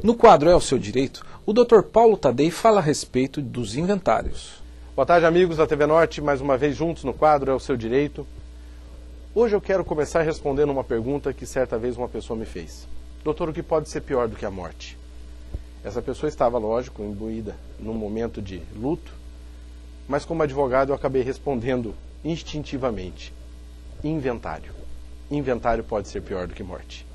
No quadro É o Seu Direito, o Dr. Paulo Tadei fala a respeito dos inventários. Boa tarde, amigos da TV Norte, mais uma vez juntos no quadro É o Seu Direito. Hoje eu quero começar respondendo uma pergunta que certa vez uma pessoa me fez. Doutor, o que pode ser pior do que a morte? Essa pessoa estava, lógico, imbuída num momento de luto, mas como advogado eu acabei respondendo instintivamente. Inventário. Inventário pode ser pior do que morte.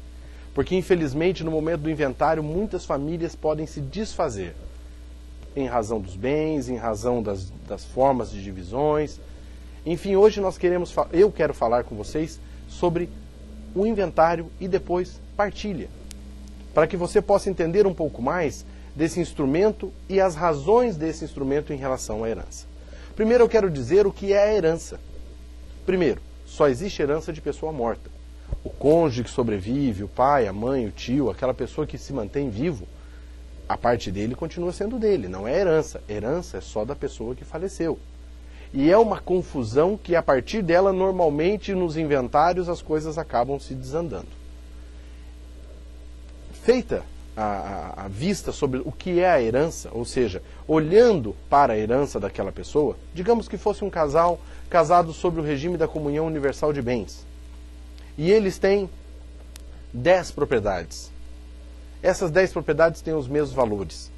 Porque, infelizmente, no momento do inventário, muitas famílias podem se desfazer. Em razão dos bens, em razão das formas de divisões. Enfim, hoje eu quero falar com vocês sobre o inventário e depois partilha. Para que você possa entender um pouco mais desse instrumento e as razões desse instrumento em relação à herança. Primeiro eu quero dizer o que é a herança. Primeiro, só existe herança de pessoa morta. O cônjuge que sobrevive, o pai, a mãe, o tio, aquela pessoa que se mantém vivo, a parte dele continua sendo dele, não é herança. Herança é só da pessoa que faleceu. E é uma confusão que a partir dela, normalmente nos inventários, as coisas acabam se desandando. Feita a vista sobre o que é a herança, ou seja, olhando para a herança daquela pessoa, digamos que fosse um casal casado sob o regime da comunhão universal de bens. E eles têm 10 propriedades. Essas 10 propriedades têm os mesmos valores.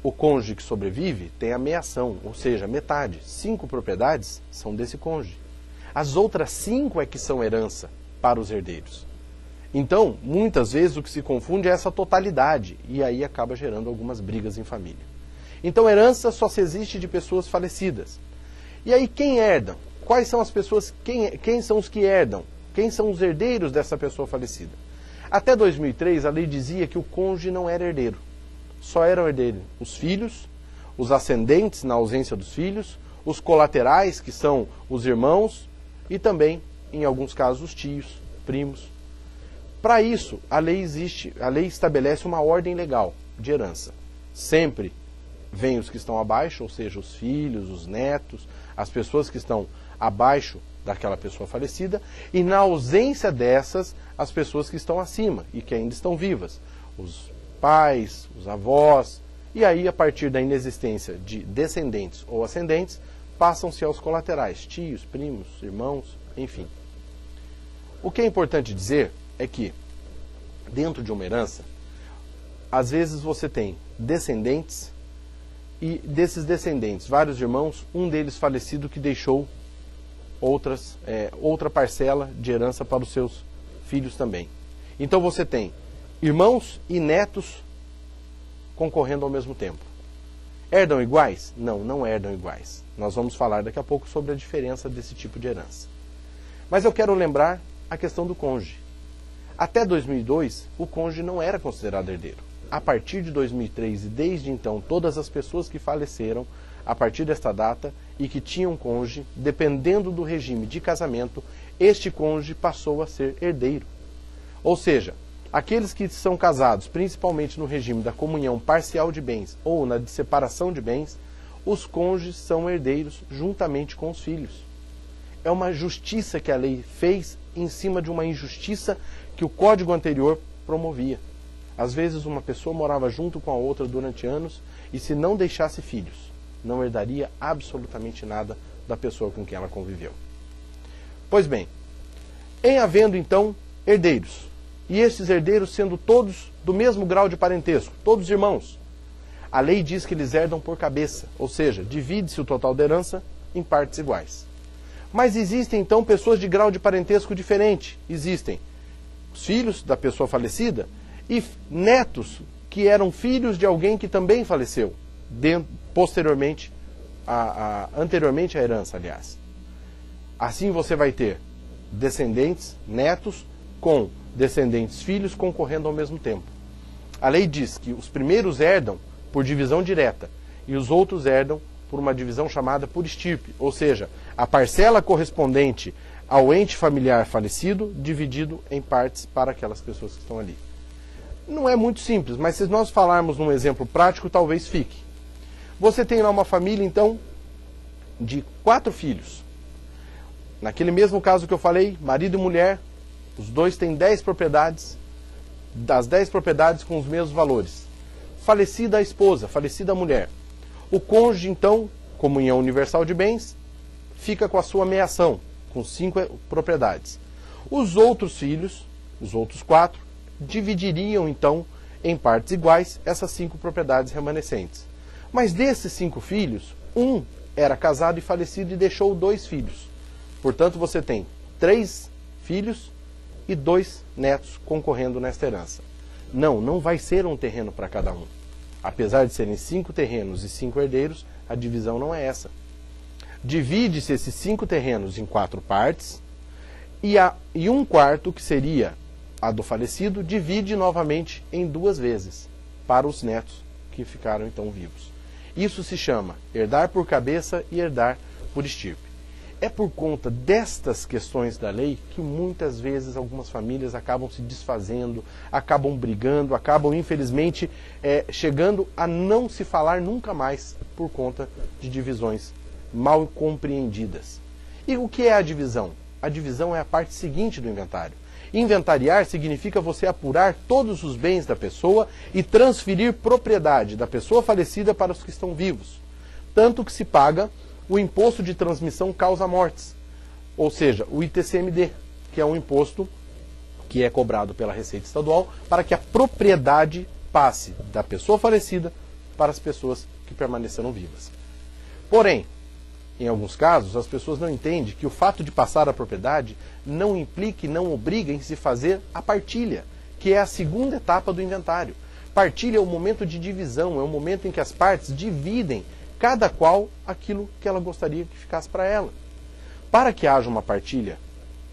O cônjuge que sobrevive tem a meiação, ou seja, metade. 5 propriedades são desse cônjuge. As outras 5 é que são herança para os herdeiros. Então, muitas vezes o que se confunde é essa totalidade, e aí acaba gerando algumas brigas em família. Então, herança só se existe de pessoas falecidas. E aí, quem herdam? Quais são as pessoas, quem são os que herdam? Quem são os herdeiros dessa pessoa falecida? Até 2003, a lei dizia que o cônjuge não era herdeiro. Só eram herdeiros os filhos, os ascendentes na ausência dos filhos, os colaterais, que são os irmãos, e também, em alguns casos, os tios, primos. Para isso, a lei estabelece uma ordem legal de herança. Sempre vêm os que estão abaixo, ou seja, os filhos, os netos, as pessoas que estão abaixo daquela pessoa falecida, e na ausência dessas, as pessoas que estão acima e que ainda estão vivas, os pais, os avós, e aí a partir da inexistência de descendentes ou ascendentes, passam-se aos colaterais, tios, primos, irmãos, enfim. O que é importante dizer é que, dentro de uma herança, às vezes você tem descendentes, e desses descendentes, vários irmãos, um deles falecido que deixou outra parcela de herança para os seus filhos também. Então você tem irmãos e netos concorrendo ao mesmo tempo. Herdam iguais? Não, não herdam iguais. Nós vamos falar daqui a pouco sobre a diferença desse tipo de herança. Mas eu quero lembrar a questão do cônjuge. Até 2002, o cônjuge não era considerado herdeiro. A partir de 2003 e desde então, todas as pessoas que faleceram a partir desta data e que tinham cônjuge, dependendo do regime de casamento, este cônjuge passou a ser herdeiro. Ou seja, aqueles que são casados, principalmente no regime da comunhão parcial de bens ou na de separação de bens, os cônjuges são herdeiros juntamente com os filhos. É uma justiça que a lei fez em cima de uma injustiça que o código anterior promovia. Às vezes uma pessoa morava junto com a outra durante anos e se não deixasse filhos, não herdaria absolutamente nada da pessoa com quem ela conviveu. Pois bem, em havendo então herdeiros, e esses herdeiros sendo todos do mesmo grau de parentesco, todos irmãos, a lei diz que eles herdam por cabeça, ou seja, divide-se o total da herança em partes iguais. Mas existem então pessoas de grau de parentesco diferente. Existem os filhos da pessoa falecida e netos que eram filhos de alguém que também faleceu, anteriormente à herança, aliás. Assim você vai ter descendentes, netos, com descendentes filhos concorrendo ao mesmo tempo. A lei diz que os primeiros herdam por divisão direta e os outros herdam por uma divisão chamada por estirpe, ou seja, a parcela correspondente ao ente familiar falecido dividido em partes para aquelas pessoas que estão ali. Não é muito simples, mas se nós falarmos num exemplo prático, talvez fique. Você tem lá uma família, então, de 4 filhos. Naquele mesmo caso que eu falei, marido e mulher, os dois têm 10 propriedades, das 10 propriedades com os mesmos valores. Falecida a esposa, falecida a mulher. O cônjuge, então, comunhão universal de bens, fica com a sua meação, com 5 propriedades. Os outros filhos, os outros 4, dividiriam, então, em partes iguais, essas 5 propriedades remanescentes. Mas desses 5 filhos, um era casado e falecido e deixou 2 filhos. Portanto, você tem 3 filhos e 2 netos concorrendo nesta herança. Não vai ser um terreno para cada um. Apesar de serem 5 terrenos e 5 herdeiros, a divisão não é essa. Divide-se esses 5 terrenos em 4 partes e um quarto, que seria a do falecido, divide novamente em 2 vezes para os netos que ficaram então vivos. Isso se chama herdar por cabeça e herdar por estirpe. É por conta destas questões da lei que muitas vezes algumas famílias acabam se desfazendo, acabam brigando, acabam infelizmente chegando a não se falar nunca mais por conta de divisões mal compreendidas. E o que é a divisão? A divisão é a parte seguinte do inventário. Inventariar significa você apurar todos os bens da pessoa e transferir propriedade da pessoa falecida para os que estão vivos. Tanto que se paga o imposto de transmissão causa-mortes, ou seja, o ITCMD, que é um imposto que é cobrado pela Receita Estadual para que a propriedade passe da pessoa falecida para as pessoas que permaneceram vivas. Porém, em alguns casos, as pessoas não entendem que o fato de passar a propriedade não implica e não obriga em se fazer a partilha, que é a segunda etapa do inventário. Partilha é o momento de divisão, é o momento em que as partes dividem cada qual aquilo que ela gostaria que ficasse para ela. Para que haja uma partilha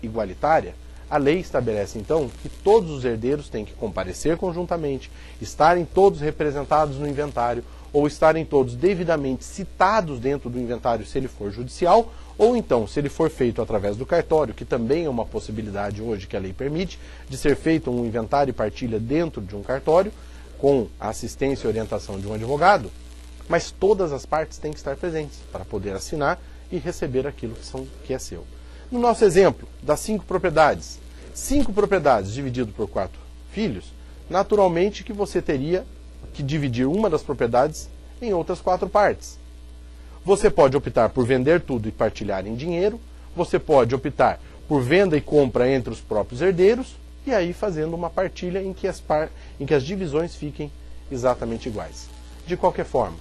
igualitária, a lei estabelece então que todos os herdeiros têm que comparecer conjuntamente, estarem todos representados no inventário, ou estarem todos devidamente citados dentro do inventário se ele for judicial, ou então, se ele for feito através do cartório, que também é uma possibilidade hoje que a lei permite, de ser feito um inventário e partilha dentro de um cartório, com a assistência e orientação de um advogado, mas todas as partes têm que estar presentes para poder assinar e receber aquilo que é seu. No nosso exemplo, das 5 propriedades, 5 propriedades dividido por 4 filhos, naturalmente que você teria que dividir uma das propriedades em outras 4 partes. Você pode optar por vender tudo e partilhar em dinheiro, você pode optar por venda e compra entre os próprios herdeiros, e aí fazendo uma partilha em que as divisões fiquem exatamente iguais. De qualquer forma,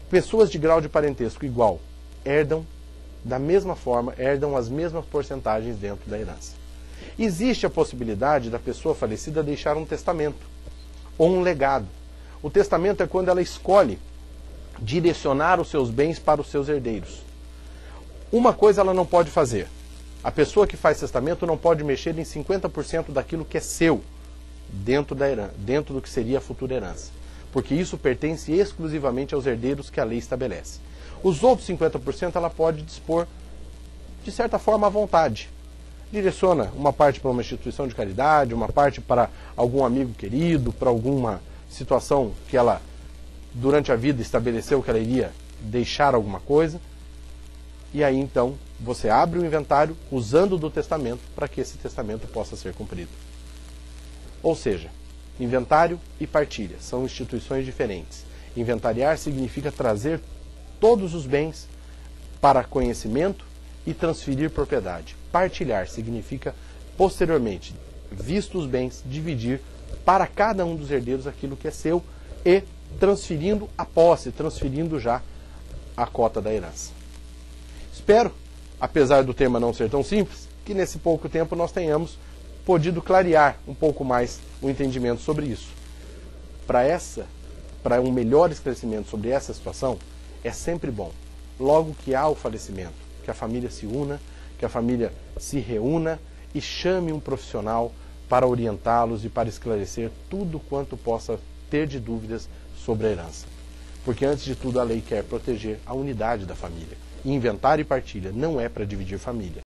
pessoas de grau de parentesco igual herdam da mesma forma, herdam as mesmas porcentagens dentro da herança. Existe a possibilidade da pessoa falecida deixar um testamento ou um legado. O testamento é quando ela escolhe direcionar os seus bens para os seus herdeiros. Uma coisa ela não pode fazer. A pessoa que faz testamento não pode mexer em 50% daquilo que é seu dentro do que seria a futura herança, porque isso pertence exclusivamente aos herdeiros que a lei estabelece. Os outros 50% ela pode dispor, de certa forma, à vontade. Direciona uma parte para uma instituição de caridade, uma parte para algum amigo querido, para alguma situação que ela, durante a vida, estabeleceu que ela iria deixar alguma coisa. E aí, então, você abre o inventário usando do testamento para que esse testamento possa ser cumprido. Ou seja, inventário e partilha são instituições diferentes. Inventariar significa trazer todos os bens para conhecimento e transferir propriedade. Partilhar significa, posteriormente, vistos os bens, dividir para cada um dos herdeiros aquilo que é seu e transferindo a posse, transferindo já a cota da herança. Espero, apesar do tema não ser tão simples, que nesse pouco tempo nós tenhamos podido clarear um pouco mais o entendimento sobre isso. Para um melhor esclarecimento sobre essa situação, é sempre bom, logo que há o falecimento, que a família se una, que a família se reúna e chame um profissional para orientá-los e para esclarecer tudo quanto possa ter de dúvidas sobre a herança. Porque, antes de tudo, a lei quer proteger a unidade da família. E inventário e partilha não é para dividir família.